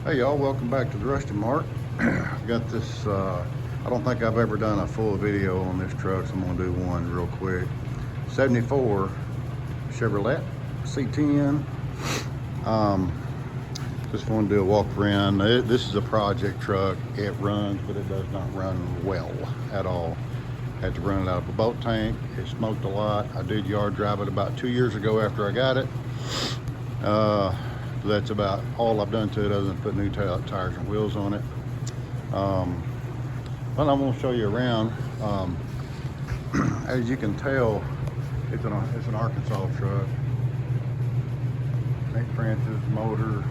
Hey y'all, welcome back to the Rusty Mark. Got this, I don't think I've ever done a full video on this truck, so I'm gonna do one real quick. 74 Chevrolet C10. Just want to do a walk around. This is a project truck. It runs, but it does not run well at all. Had to run it out of a boat tank. It smoked a lot. I did yard drive it about 2 years ago after I got it. That's about all I've done to it other than put new tires and wheels on it. But I'm going to show you around. As you can tell, it's an Arkansas truck. St. Francis Motor,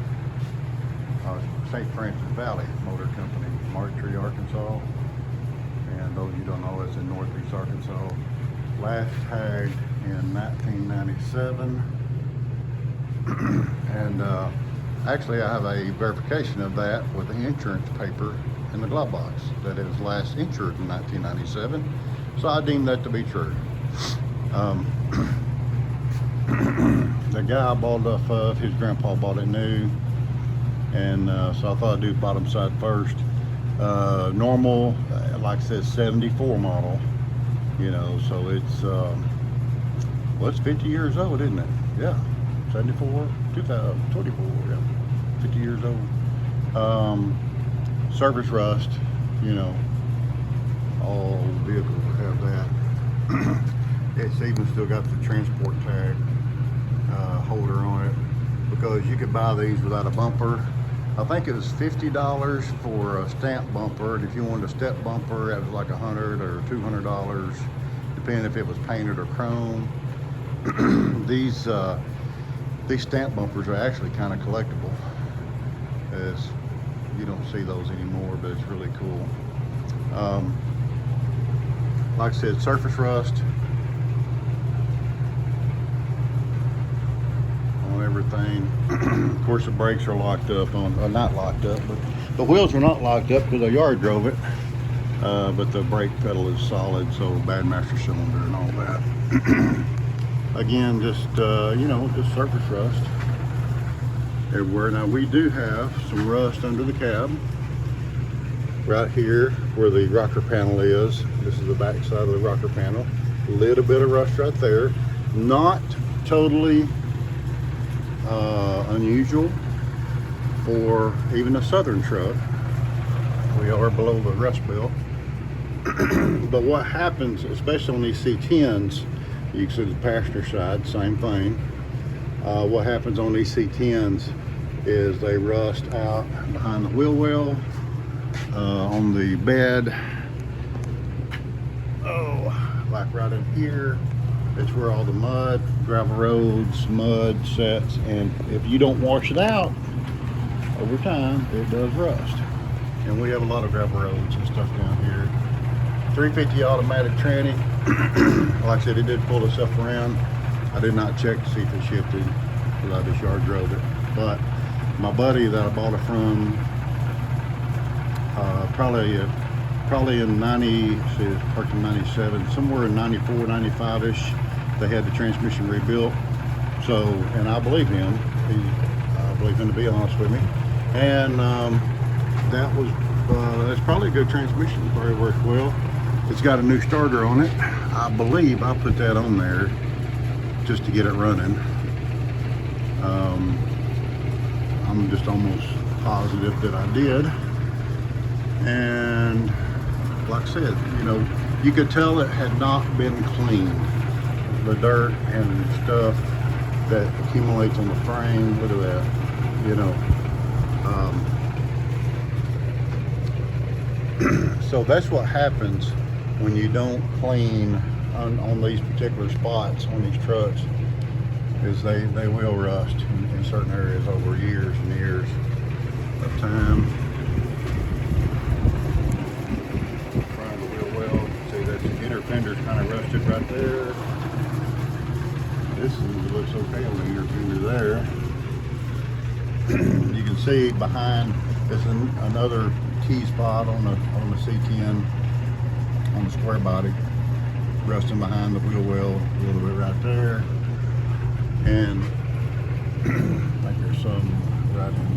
St. Francis Valley Motor Company, Marktree, Arkansas. And those of you who don't know, it's in Northeast Arkansas. Last tagged in 1997. And actually I have a verification of that with the insurance paper in the glove box that it was last insured in 1997, so I deem that to be true. The guy I bought it off of, his grandpa bought it new, and so I thought I'd do bottom side first. Normal, like I said, 74 model, you know, so it's well, it's 50 years old, isn't it? Yeah. 74, 2024, yeah, 50 years old. Surface rust, you know, all vehicles have that. It's even still got the transport tag holder on it, because you could buy these without a bumper. I think it was $50 for a stamp bumper, and if you wanted a step bumper, it was like $100 or $200, depending if it was painted or chrome. These stamp bumpers are actually kind of collectible. You don't see those anymore, but it's really cool. Like I said, surface rust on everything. Of course, the brakes are locked up on, not locked up, but the wheels are not locked up because I yard drove it. But the brake pedal is solid, so bad master cylinder and all that. Again, just you know, just surface rust everywhere. Now we do have some rust under the cab right here where the rocker panel is. This is the back side of the rocker panel. A little bit of rust right there. Not totally unusual for even a southern truck. We are below the rust belt. But what happens, especially on these C10s, you can see the passenger side, same thing. What happens on these C10s is they rust out behind the wheel well, on the bed. Oh, like right in here. It's where all the mud, gravel roads, mud sets, and if you don't wash it out over time, it does rust. And we have a lot of gravel roads and stuff down here. 350 automatic tranny. Like I said, it did pull itself around. I did not check to see if it shifted because I just yard drove it. But my buddy that I bought it from, probably in 90, see, it's parked in 97, somewhere in 94, 95-ish, they had the transmission rebuilt. So, and I believe him. I believe him, to be honest with me. And that's probably a good transmission. It probably works well. It's got a new starter on it. I believe I put that on there just to get it running. I'm just almost positive that I did. And like I said, you know, you could tell it had not been cleaned. The dirt and stuff that accumulates on the frame, look at that, you know. So that's what happens when you don't clean on these particular spots on these trucks, is they will rust in certain areas over years and years of time. Front of the wheel well, see that the inner fender's kind of rusted right there. This looks okay on the inner fender there. You can see behind, there's another key spot on the C10 on the square body, rusting behind the wheel well a little bit right there. And I think there's some right in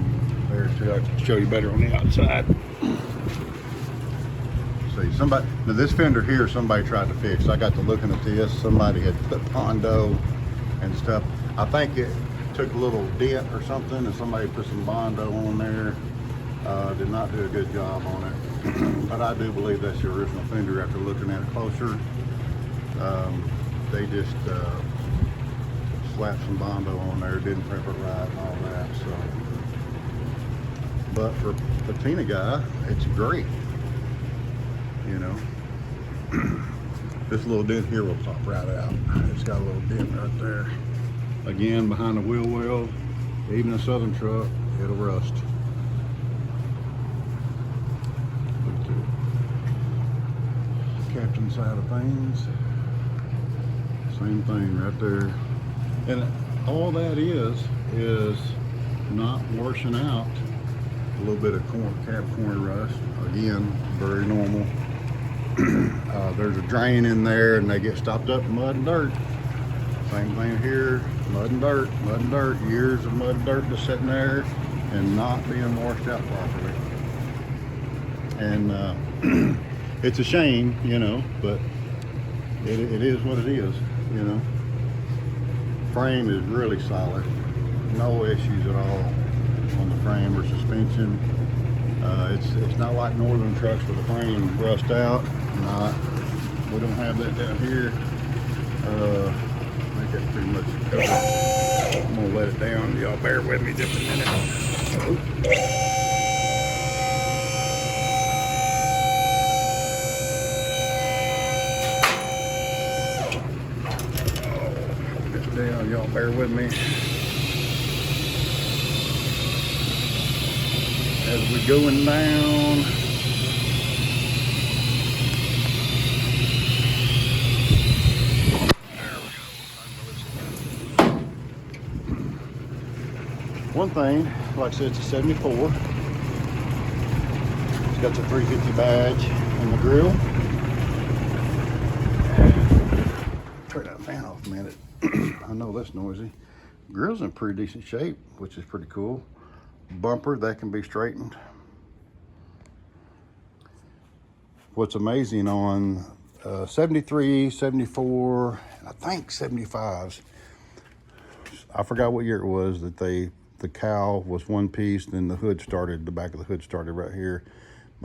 there too. I can show you better on the outside. See, somebody, now this fender here, somebody tried to fix. I got to looking at this. Somebody had put Bondo and stuff. I think it took a little dent or something, and somebody put some Bondo on there. Did not do a good job on it. But I do believe that's the original fender after looking at it closer. They just slapped some Bondo on there, didn't prep it right and all that. So, but for patina guy, it's great. You know, this little dent here will pop right out. It's got a little dent right there. Again, behind the wheel well, even a Southern truck, it'll rust. Look at the captain side of things. Same thing right there. And all that is not washing out a little bit of cab corner rust. Again, very normal. There's a drain in there and they get stopped up in mud and dirt. Same thing here, mud and dirt, mud and dirt. Years of mud and dirt just sitting there and not being washed out properly. And it's a shame, you know, but it is what it is, you know. Frame is really solid. No issues at all on the frame or suspension. It's not like northern trucks where the frame rust out. We don't have that down here. I think that's pretty much covered. I'm gonna let it down. Y'all bear with me just a minute. Hold it down. Y'all bear with me. As we're going down. One thing, like I said, it's a 74. It's got the 350 badge on the grill. Turn that fan off a minute. I know that's noisy. Grill's in pretty decent shape, which is pretty cool. Bumper, that can be straightened. What's amazing on 73, 74, I think 75s, I forgot what year it was that the cowl was one piece, then the hood started, the back of the hood started right here.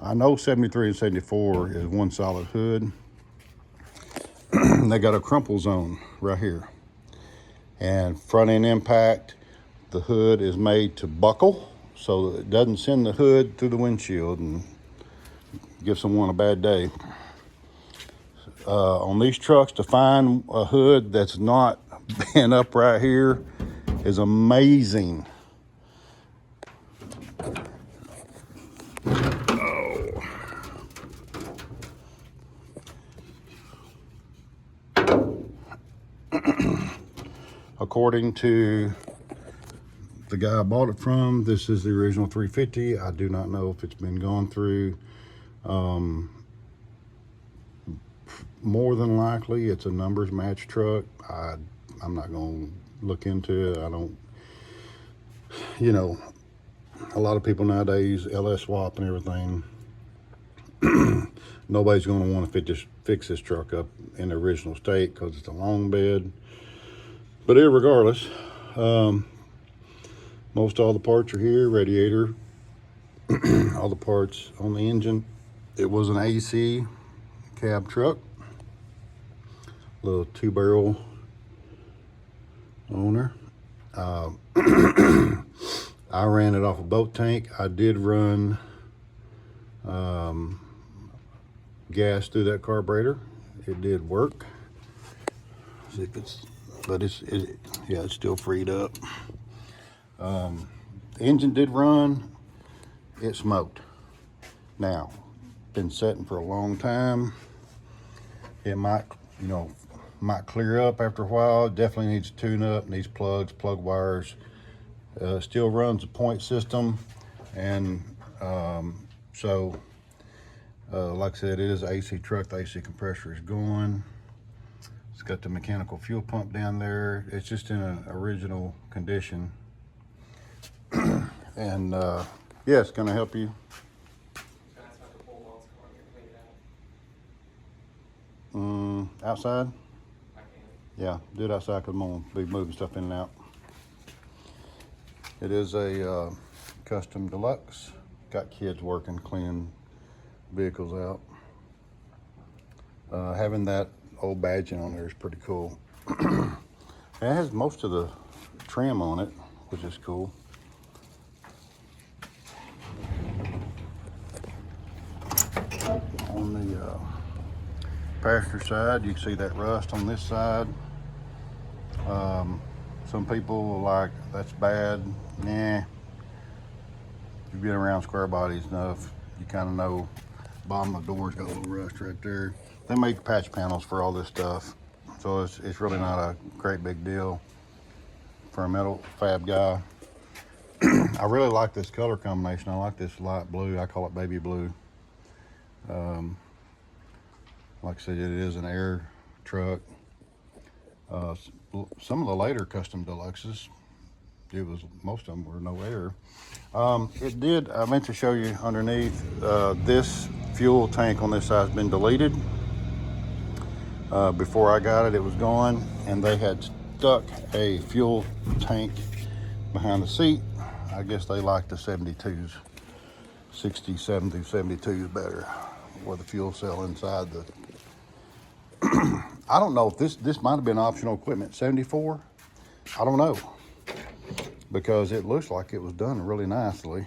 I know 73 and 74 is one solid hood. They got a crumple zone right here. And front end impact, the hood is made to buckle so that it doesn't send the hood through the windshield and give someone a bad day. On these trucks, to find a hood that's not bent up right here is amazing. Oh. According to the guy I bought it from, this is the original 350. I do not know if it's been gone through. More than likely, it's a numbers match truck. I'm not going to look into it. I don't, you know, a lot of people nowadays, LS swap and everything. Nobody's going to want to fix this truck up in the original state because it's a long bed. But irregardless, most all the parts are here. Radiator, all the parts on the engine. It was an AC cab truck, little 2-barrel owner. I ran it off a boat tank. I did run gas through that carburetor. It did work. See if it's, but yeah, it's still freed up. The engine did run. It smoked. Now, been setting for a long time. It might, you know, might clear up after a while. It definitely needs a tune up, needs plugs, plug wires. Still runs a point system. And like I said, it is an AC truck. The AC compressor is going. It's got the mechanical fuel pump down there. It's just in an original condition. And Yes, can I help you? Outside? Yeah, do it outside because I'm going to be moving stuff in and out. It is a custom deluxe. Got kids working, cleaning vehicles out. Having that old badging on there is pretty cool. It has most of the trim on it, which is cool. On the passenger side, you can see that rust on this side. Some people are like, that's bad. Nah. If you've been around square bodies enough, you kind of know bottom of the door's got a little rust right there. They make patch panels for all this stuff, so it's really not a great big deal for a metal fab guy. I really like this color combination. I like this light blue. I call it baby blue. Like I said, it is an air truck. Some of the later custom deluxes, most of them were no air. I meant to show you underneath, this fuel tank on this side has been deleted. Before I got it, it was gone, and they had stuck a fuel tank behind the seat. I guess they like the 72s, 67 through 72s better, with the fuel cell inside the. I don't know if this might have been optional equipment, 74. I don't know, because it looks like it was done really nicely,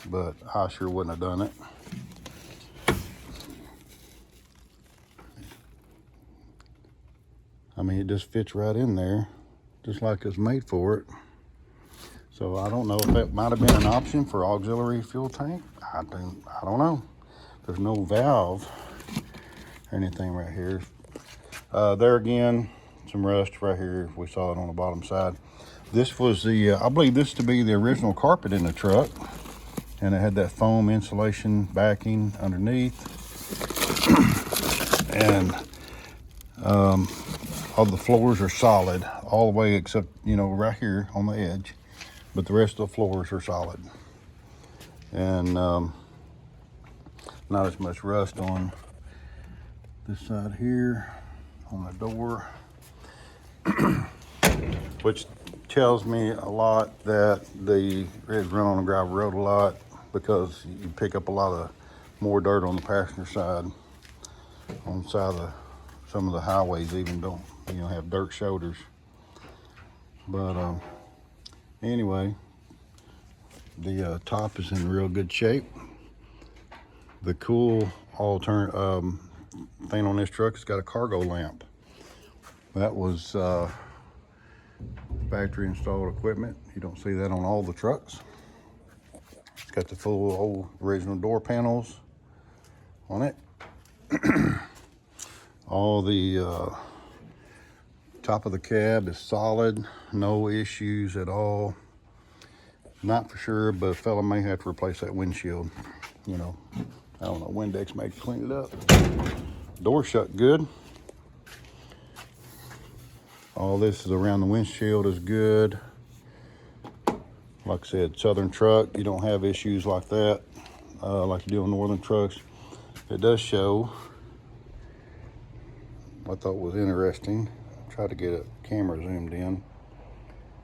but I sure wouldn't have done it. I mean, it just fits right in there, just like it's made for it. So I don't know if that might have been an option for auxiliary fuel tank. I don't know. There's no valve or anything right here. There again, some rust right here. We saw it on the bottom side. This was the, I believe this to be the original carpet in the truck. And it had that foam insulation backing underneath. And all the floors are solid, all the way except, right here on the edge. But the rest of the floors are solid. And not as much rust on this side here, on the door. Which tells me a lot that it's run on a gravel road a lot, because you pick up a lot of more dirt on the passenger side. On the side of some of the highways even don't, have dirt shoulders. But anyway, the top is in real good shape. The cool thing on this truck, it's got a cargo lamp. That was factory installed equipment. You don't see that on all the trucks. It's got the full old original door panels on it. All the top of the cab is solid, no issues at all. Not for sure, but a fella may have to replace that windshield. I don't know, Windex may clean it up. Door shut good. All this is around the windshield is good. Like I said, Southern truck, you don't have issues like that, like you do on Northern trucks. It does show, I thought was interesting. Try to get a camera zoomed in.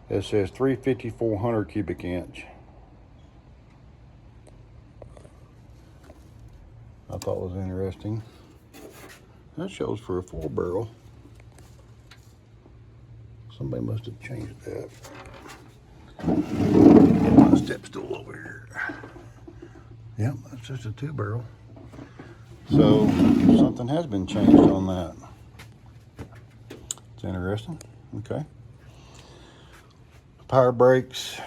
It says 350-400 cubic inch. I thought was interesting. That shows for a 4-barrel. Somebody must have changed that. Get my step stool over here. Yep, that's just a 2-barrel. So something has been changed on that. It's interesting. Okay. Power brakes,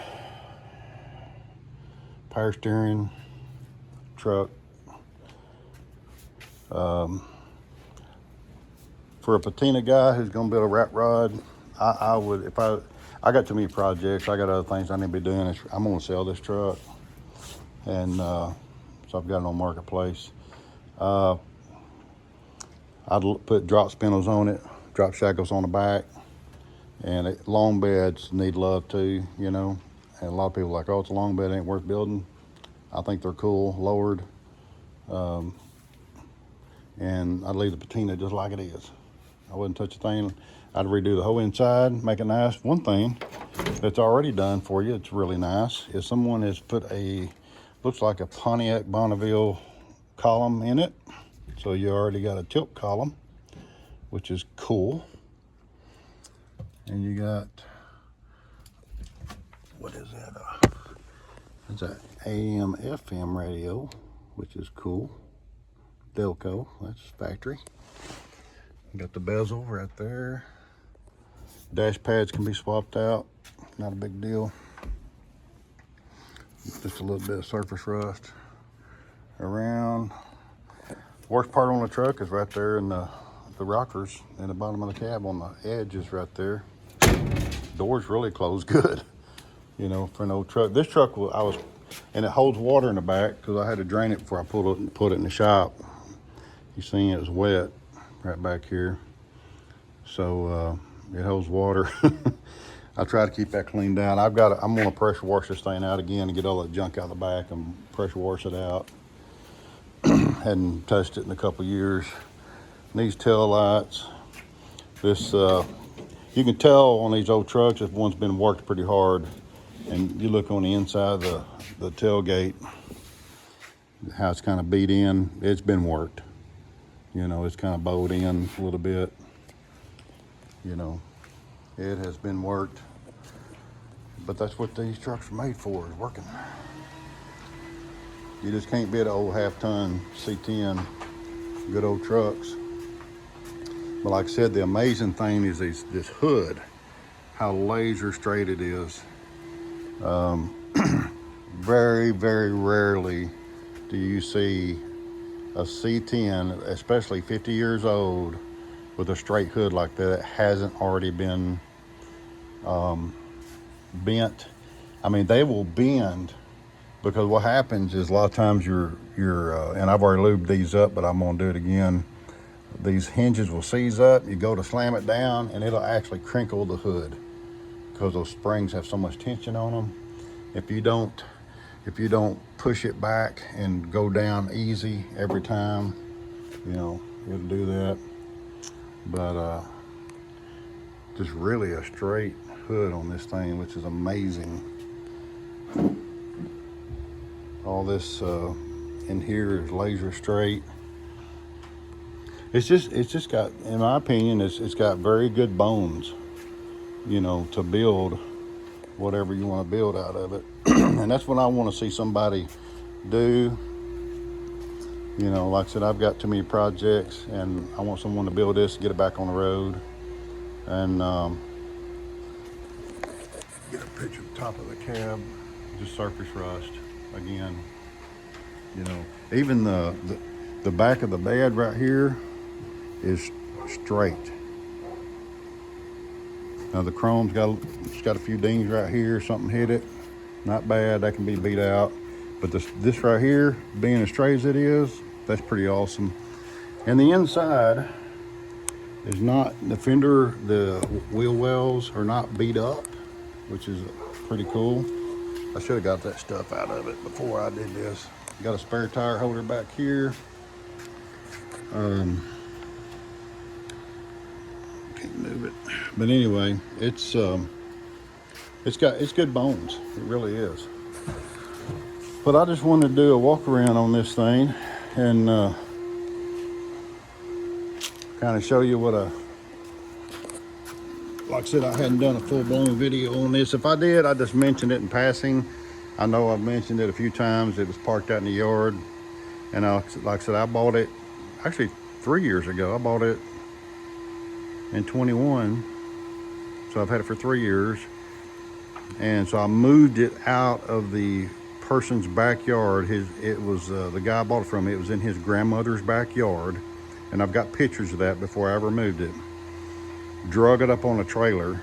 power steering, truck. For a patina guy who's going to build a rat rod, I would, if I got too many projects, I got other things I need to be doing. I'm going to sell this truck, and so I've got it on Marketplace. I'd put drop spindles on it, drop shackles on the back, and long beds need love too, And a lot of people are like, oh, it's a long bed, ain't worth building. I think they're cool, lowered. And I'd leave the patina just like it is. I wouldn't touch a thing. I'd redo the whole inside, make it nice. One thing that's already done for you, it's really nice, is someone has put looks like a Pontiac Bonneville column in it. So you already got a tilt column, which is cool. And you got, what is that? It's an AM FM radio, which is cool. Delco, that's factory. Got the bezel right there. Dash pads can be swapped out, not a big deal. Just a little bit of surface rust around. Worst part on the truck is right there in the rockers in the bottom of the cab on the edges right there. Doors really close good, you know, for an old truck. This truck, and it holds water in the back because I had to drain it before I put it in the shop. You seen it was wet right back here. So it holds water. I try to keep that cleaned down. I'm gonna pressure wash this thing out again and get all that junk out of the back and pressure wash it out. Hadn't touched it in a couple years. These tail lights. This, you can tell on these old trucks if one's been worked pretty hard. And you look on the inside of the tailgate, how it's kind of beat in. It's been worked. You know, it's kind of bowed in a little bit. You know, it has been worked. But that's what these trucks are made for, is working. You just can't beat an old half-ton C10, good old trucks. But like I said, the amazing thing is this hood, how laser straight it is. Very, very rarely do you see a C10, especially 50 years old, with a straight hood like that. It hasn't already been bent. I mean, they will bend, because what happens is a lot of times and I've already lubed these up, but I'm gonna do it again. These hinges will seize up, you go to slam it down, and it'll actually crinkle the hood because those springs have so much tension on them. If you don't push it back and go down easy every time, you know, it'll do that. But just really a straight hood on this thing, which is amazing. All this in here is laser straight. It's just got, in my opinion, it's got very good bones, you know, to build whatever you want to build out of it. And that's what I want to see somebody do. You know, like I said, I've got too many projects, and I want someone to build this, get it back on the road, and get a picture of the top of the cab. Just surface rust again. You know, even the back of the bed right here is straight. Now the chrome's got a few dings right here. Something hit it. Not bad. That can be beat out. But this right here, being as straight as it is, that's pretty awesome. And the inside is not, the fender, the wheel wells are not beat up, which is pretty cool. I should have got that stuff out of it before I did this. Got a spare tire holder back here. Can't move it. But anyway, it's good bones. It really is. But I just wanted to do a walk around on this thing and kind of show you what like I said, I hadn't done a full-blown video on this. If I did, I just mentioned it in passing. I know I've mentioned it a few times. It was parked out in the yard. And like I said, I bought it actually 3 years ago. I bought it in 21. So I've had it for 3 years. And so I moved it out of the person's backyard. It was the guy I bought it from. It was in his grandmother's backyard. And I've got pictures of that before I ever moved it. Drug it up on a trailer.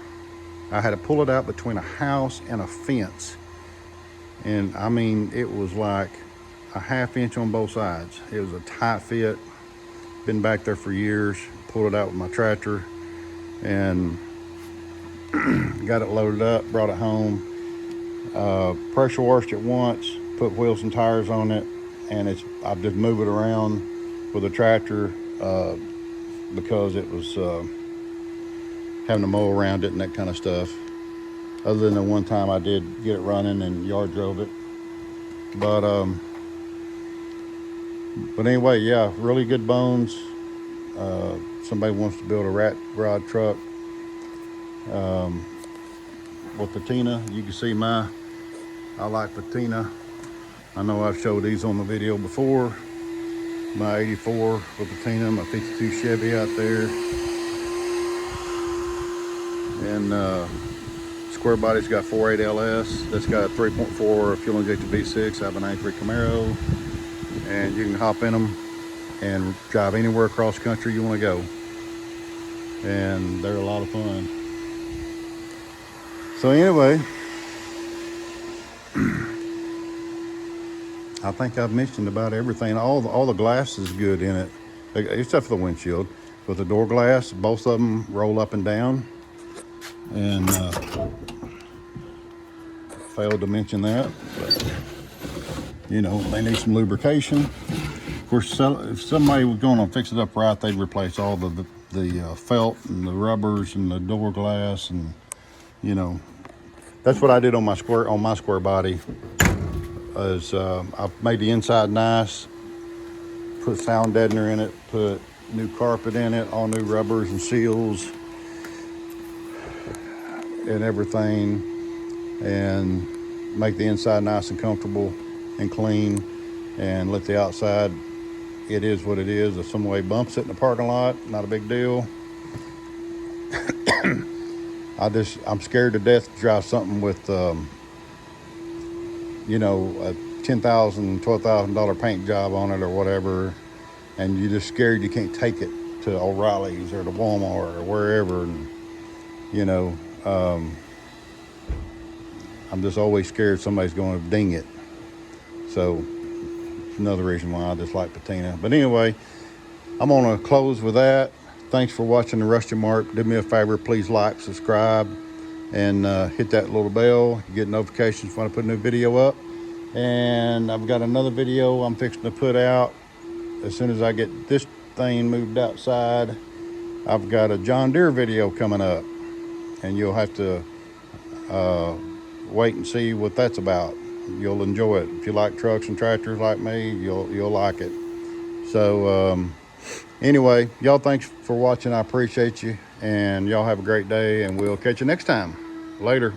I had to pull it out between a house and a fence. And I mean, it was like a ½ inch on both sides. It was a tight fit. Been back there for years. Pulled it out with my tractor and got it loaded up, brought it home. Pressure washed it once, put wheels and tires on it, and I just move it around with a tractor because it was having to mow around it and that kind of stuff. Other than the one time I did get it running and yard drove it. But anyway, yeah, really good bones. Somebody wants to build a rat rod truck with patina. You can see I like patina. I know I've showed these on the video before. My 84 with patina, my 52 Chevy out there. And square body's got 4.8 LS. That's got a 3.4 fuel injected V6. I have a 93 Camaro. And you can hop in them and drive anywhere across the country you want to go. And they're a lot of fun. So anyway, I think I've mentioned about everything. All the glass is good in it, except for the windshield. With the door glass, both of them roll up and down. And failed to mention that, but you know, they need some lubrication. Of course, if somebody was going to fix it up right, they'd replace all the felt and the rubbers and the door glass, and you know, that's what I did on my square body. I made the inside nice, put sound deadener in it, put new carpet in it, all new rubbers and seals and everything, and make the inside nice and comfortable and clean, and let the outside, it is what it is. If somebody bumps it in the parking lot, not a big deal. I'm scared to death to drive something with you know, a $10,000, $12,000 paint job on it or whatever, and you're just scared you can't take it to O'Reilly's or to Walmart or wherever. And you know, I'm just always scared somebody's going to ding it. So it's another reason why I just like patina. But anyway, I'm going to close with that. Thanks for watching the Rusty Mark. Do me a favor, please like, subscribe, and hit that little bell. You get notifications when I put a new video up. And I've got another video I'm fixing to put out as soon as I get this thing moved outside. I've got a John Deere video coming up, and you'll have to wait and see what that's about. You'll enjoy it. If you like trucks and tractors like me, you'll like it. So anyway, y'all, thanks for watching. I appreciate you, and y'all have a great day, and we'll catch you next time. Later.